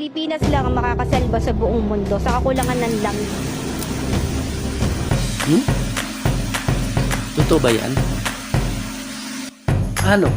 Pilipinas lang ang makakasalba sa buong mundo sa kakulangan ng langis. Totoo ba yan? Ano?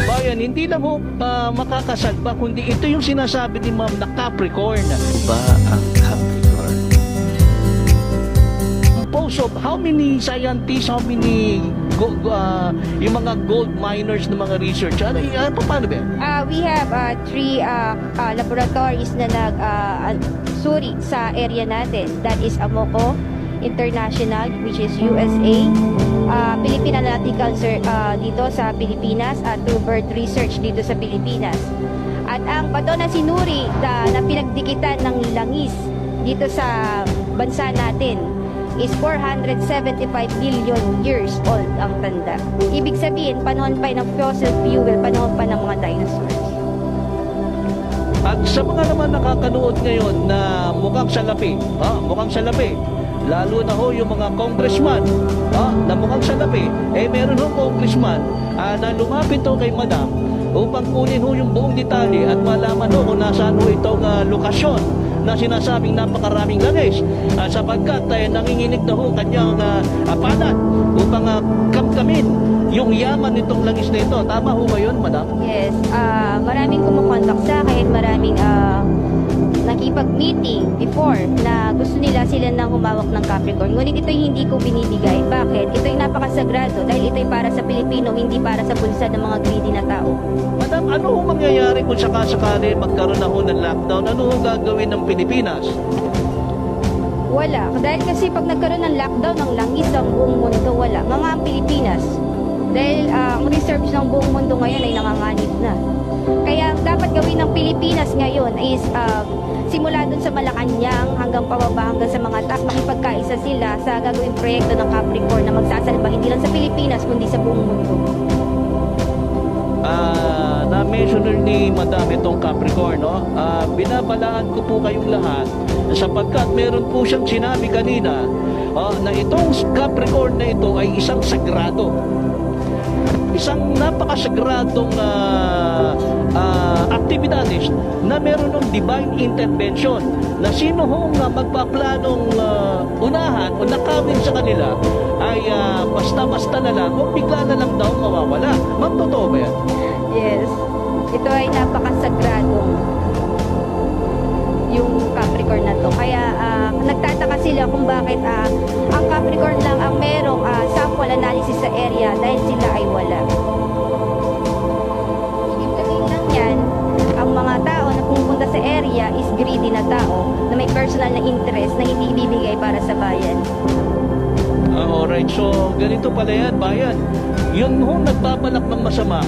Bayan, hindi lang ho makakasalba, kundi ito yung sinasabi ni Ma'am na Capricorn. Ba ang Capricorn? Composed of how many scientists, how many yung mga gold miners na mga research, paano ba? We have 3 laboratories na suri sa area natin. That is Amoco International, which is USA, Philippine Analytical dito sa Pilipinas, at Bird Research dito sa Pilipinas. At ang bato na sinuri na pinagdikitan ng langis dito sa bansa natin is 475 billion years old ang tanda. Ibig sabihin, panahon pa ng fossil fuel, panahon pa ng mga dinosaurs. At sa mga naman nakakanood ngayon na mukhang salapi, lalo na ho yung mga congressman na mukhang salapi, meron ho congressman na lumapit ho kay Madam upang kunin ho yung buong detalye at malaman ho kung nasaan ho itong lokasyon na sinasabing napakaraming langis, sapagkat nanginginig na ho kanyang palad upang kamkamin yung yaman nitong langis na ito. Tama ho ba yun, Madam? Yes, maraming kumukontak sa akin, maraming nakipag-meeting before na gusto nila sila nang humawak ng Capricorn. Ngunit ito'y hindi ko binibigay. Bakit? Ito'y napakasagrado dahil ito'y para sa Pilipino, hindi para sa bulsa ng mga greedy na tao. Madam, ano ho mangyayari kung sakasakali magkaroon na ho ng lockdown? Ano ho gagawin ng Pilipinas? Wala. Dahil kasi pag nagkaroon ng lockdown ng langis ang buong mundo, wala. Mga ang Pilipinas. Dahil ang reserves ng buong mundo ngayon ay nanganganib na. Kaya ang dapat gawin ng Pilipinas ngayon is simula dun sa Malacanang hanggang pababa hanggang sa mga taas, makipagkaisa sila sa gagawing proyekto ng Capricorn na magsasalba hindi lang sa Pilipinas kundi sa buong mundo. Na-mention ni Madam itong Capricorn, no? Binabalaan ko po kayong lahat sapagkat meron po siyang sinabi kanina na itong Capricorn na ito ay isang sagrado. Isang napakasagradong aktibidades na meron ng divine intervention na sino hong magpaplanong unahan o nakawin sa kanila ay basta-basta na lang o bigla na lang daw mawawala. Ma'am, totoo ba yan? Yes. Ito ay napakasagradong yung Capricorn na to. Kaya nagtataka sila kung bakit ang Capricorn lang ang merong sample analysis sa area dahil sila ay wala. Ibig sabihin lang yan, ang mga tao na pumunta sa area is greedy na tao na may personal na interest na hindi ibibigay para sa bayan. Alright, so ganito pala yan, bayan. Yun ho nagbabalak ng masama.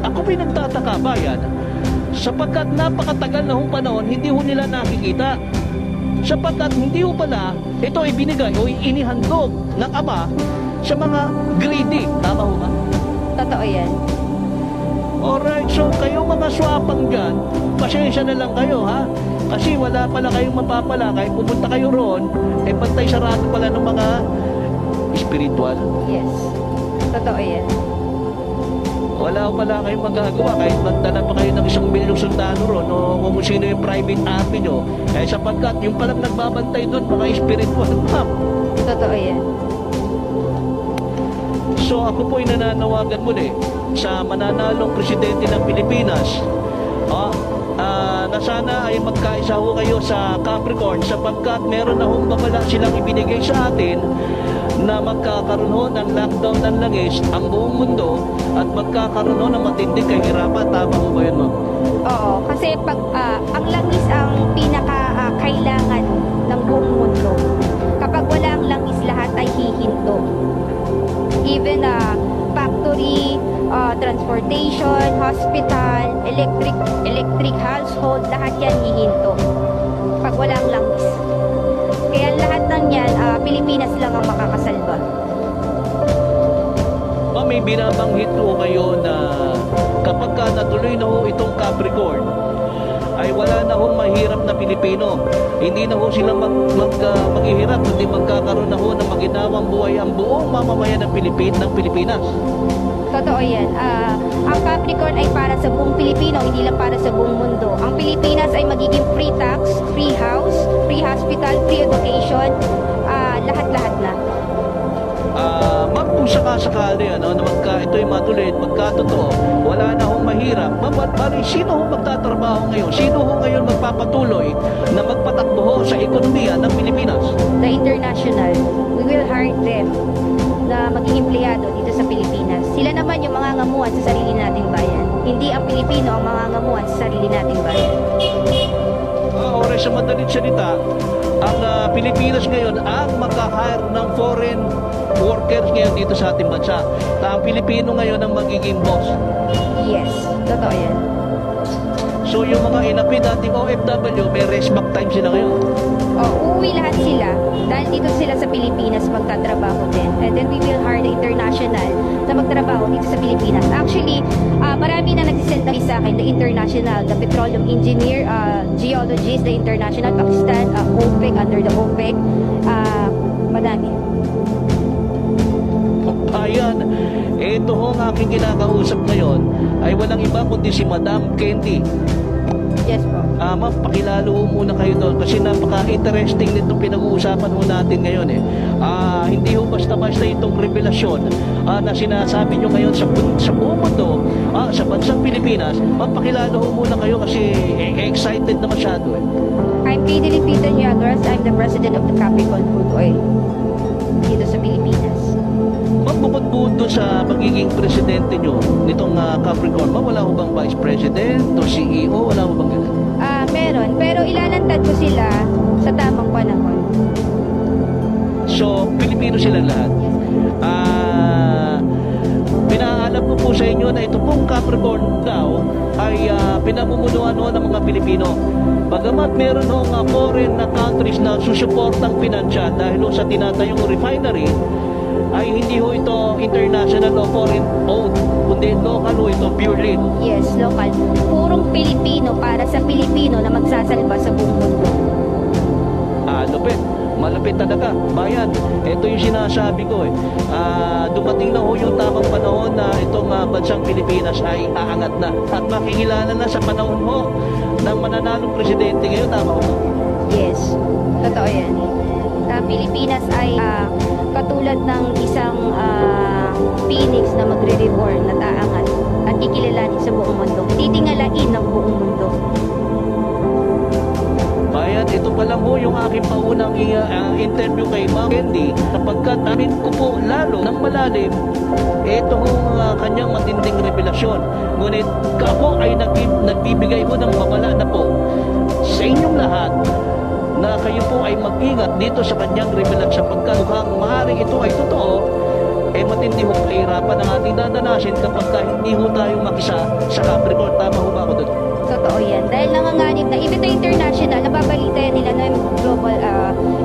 Ako pinagtataka, bayan, sapagkat napakatagal na hong panahon, hindi ho nila nakikita. Sapagkat hindi ho pala, ito ay binigay o inihandog ng Ama sa mga greedy. Tama ho ba? Totoo yan. Alright, so kayo mga swapang dyan, pasensya na lang kayo, ha? Kasi wala pala kayong mapapala, kahit pupunta kayo roon, pantay sarado pala ng mga spiritual. Yes. Totoo yan. Wala pala kayong magagawa kahit magdala pa kayo ng 1 milyong sundalo ron o kung sino yung private army nyo, sapagkat yung palang nagbabantay doon mga spiritual, ma'am. Totoo yan. So ako po'y nananawagan muli sa mananalong presidente ng Pilipinas na sana ay magkaisa ho kayo sa Capricorn sapagkat meron na hong babala silang ibinigay sa atin na magkakaroon ho ng lockdown ng langis ang buong mundo at magkakaroon ho ng matinding kahirapan. Tama ho ba yun, ma'am? Oo, kasi pag ang langis ang pinaka-kailangan ng buong mundo. Kapag wala ang langis, lahat ay hihinto. Even factory, transportation, hospital, electric household, lahat yan hihinto. Pag wala ang langis. Kaya lahat ng yan, Pilipinas lang ang makakasalba. Ma'am, may binabanggit ho kayo na kapag natuloy na ho itong Capricorn, ay wala na hong mahirap na Pilipino. Hindi na ho sila maghihirap, kundi magkakaroon na ho ng maginawang buhay ang buong mamamayan ng Pilipinas. Totoo yan. Ang Capricorn ay para sa buong Pilipino, hindi lang para sa buong mundo. Ang Pilipinas ay magiging free tax, free house, free hospital, free education, lahat-lahat na. Ma'am, kung sakasakali na ito'y matuloy, magkatotoo, wala na hong mahirap. Ma'am, bali, sino hong magtatrabaho ngayon? Sino hong ngayon magpapatuloy na magpatakbo ho sa ekonomiya ng Pilipinas? The international, we will hire them na maging empleyado dito sa Pilipinas. Sila naman yung mga ngamuhan sa sarili nating bayan. Hindi ang Pilipino ang mga ngamuhan sa sarili nating bayan. Oras sa madaling salita, ang Pilipinas ngayon ang makahire ng foreign workers ngayon dito sa ating bansa. Ang Pilipino ngayon ang magiging boss. Yes, totoo yan. So yung mga inapi dating OFW, may rest back time sila ngayon. Uuwi lahat sila dahil dito sila sa Pilipinas magtatrabaho din. And then we will hire the international na magtrabaho dito sa Pilipinas. Actually, marami na nagsisend na sa akin, the international, the petroleum engineer, geologist, the international, Pakistan, OPEC, under the OPEC, madami. Ayan, ito ho ang aking kinakausap ngayon ay walang iba kundi si Madam Candy. Yes po. Ma'am, pakilalo ho muna kayo doon kasi napaka-interesting nitong pinag-uusapan ho natin ngayon hindi ho basta-basta itong revelasyon na sinasabi nyo ngayon sa buong mundo, sa bansang Pilipinas. Ma'am, pakilalo ho muna kayo kasi excited na masyado I'm Katie Lipita Niagras. I'm the president of the Capricorn Crude Oil dito sa Pilipinas. Ma'am, bukod doon sa magiging presidente nyo nitong Capricorn, ma'am, wala ho bang vice president o CEO? Wala ho bang ganun? Meron, pero ilalantad ko sila sa tamang panahon. So, Pilipino silang lahat. Pinaalam ko po sa inyo na ito pong Capricorn daw ay pinamumunuan ho ng mga Pilipino. Bagamat meron ho nga foreign na countries na susuportang pinansyal dahil ho sa tinatayong refinery, ay hindi ho ito international o foreign owned, kundi local ho ito, purely. Yes, local. Purong Pilipino para sa Pilipino na magsasalba sa buong mundo. Lupit. Malapit talaga. Bayan, ito yung sinasabi ko dumating na ho yung tamang panahon na itong bansang Pilipinas ay aangat na at makikilala na sa panahon ho ng mananalong presidente ngayon. Tama ho? Yes, totoo yan. Pilipinas ay katulad ng isang phoenix na magre-reborn na taangat at kikilalanin sa buong mundo. Titingalain ng buong mundo. Bayan, ito pa lang ho yung aking paunang interview kay Ma'am Candy sapagkat amin ko po lalo ng malalim ito ho kanyang matinding revelasyon. Ngunit ako ay nagbibigay ho ng babala na po sa inyong lahat na kayo po ay mag-ingat dito sa kanyang revelasyon sapagkat mukhang maaaring ito ay totoo, matindi ho kahirapan ang ating dadanasin kapag hindi ho tayo makisa sa Capricorn. Tama ho ba ako doon? Totoo yan. Dahil nanganganib na, even the international, nababalita yan nila na global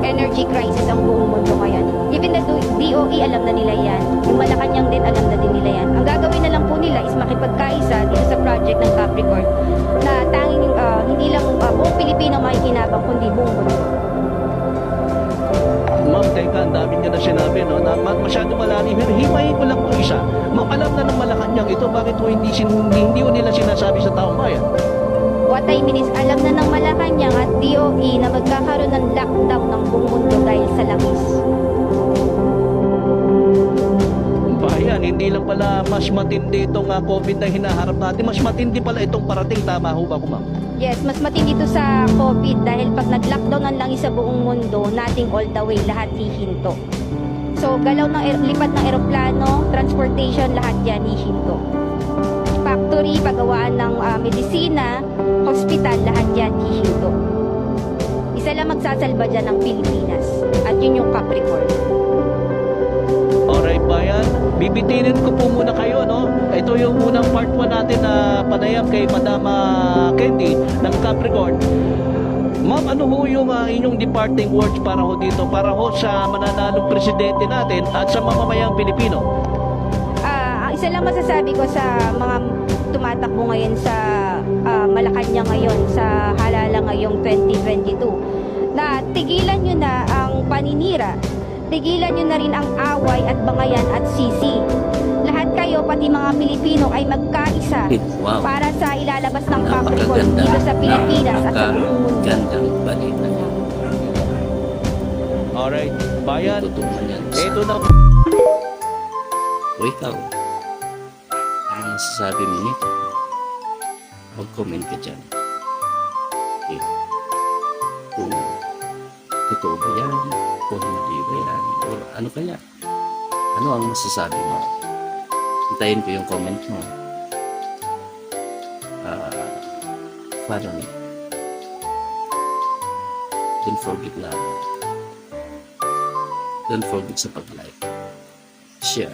energy crisis ang buong mundo ngayon. Even the DOE, alam na nila yan. Yung Malacanang din, alam na din nila yan. Ang gagawin na lang po nila is makipagkaisa dito sa project ng Capricorn na tanging hindi lang buong Pilipino makikinabang, kundi buong mundo. Ma'am, teka, ang dami niya na sinabi, no? Na masyado malalim. Himayin ko lang po isa. Ma'am, alam na ng Malacanang ito, bakit ho hindi ho nila sinasabi sa taong bayan? What I mean is, alam na ng Malacanang at DOE na magkakaroon ng lockdown ng buong mundo dahil sa langis. Bayan, hindi lang pala mas matindi itong COVID na hinaharap natin, mas matindi pala itong parating. Tama ho ba ko, ma'am? Yes, mas matindi ito sa COVID dahil pag nag-lockdown ang langis sa buong mundo, nating all the way, lahat hihinto. So, galaw ng lipat ng eroplano, transportation, lahat yan hihinto. Factory, pagawaan ng medisina, hospital, lahat yan hihinto. Isa lang magsasalba dyan ng Pilipinas at yun yung Capricorn. Alright, bayan. Bibitinin ko po muna kayo, no? Ito yung unang part 1 natin na panayam kay Madam Candy ng Capricorn. Ma'am, ano ho yung inyong departing words para ho dito? Para ho sa mananalong presidente natin at sa mamamayang Pilipino? Ang isa lang masasabi ko sa mga tumatakbo ngayon sa Malacanang ngayon, sa halala ngayong 2022, na tigilan nyo na ang paninira. Tigilan nyo na rin ang away at bangayan at sisi. Lahat kayo tayo, pati mga Pilipino, ay magkaisa Wow. para sa ilalabas ng Capricorn Napakaganda. dito sa Pilipinas at sa buong mundo. Napakagandang balita. Alright, bayan, Tutungan yan. ito na. O ikaw, ano masasabi mo nito? Mag-comment ka dyan. Okay. Kung totoo ba yan, o hindi ba yan, o ano kaya? Ano ang masasabi mo? Hintayin ko yung comment mo. Follow me. Don't forget sa pag-like, share,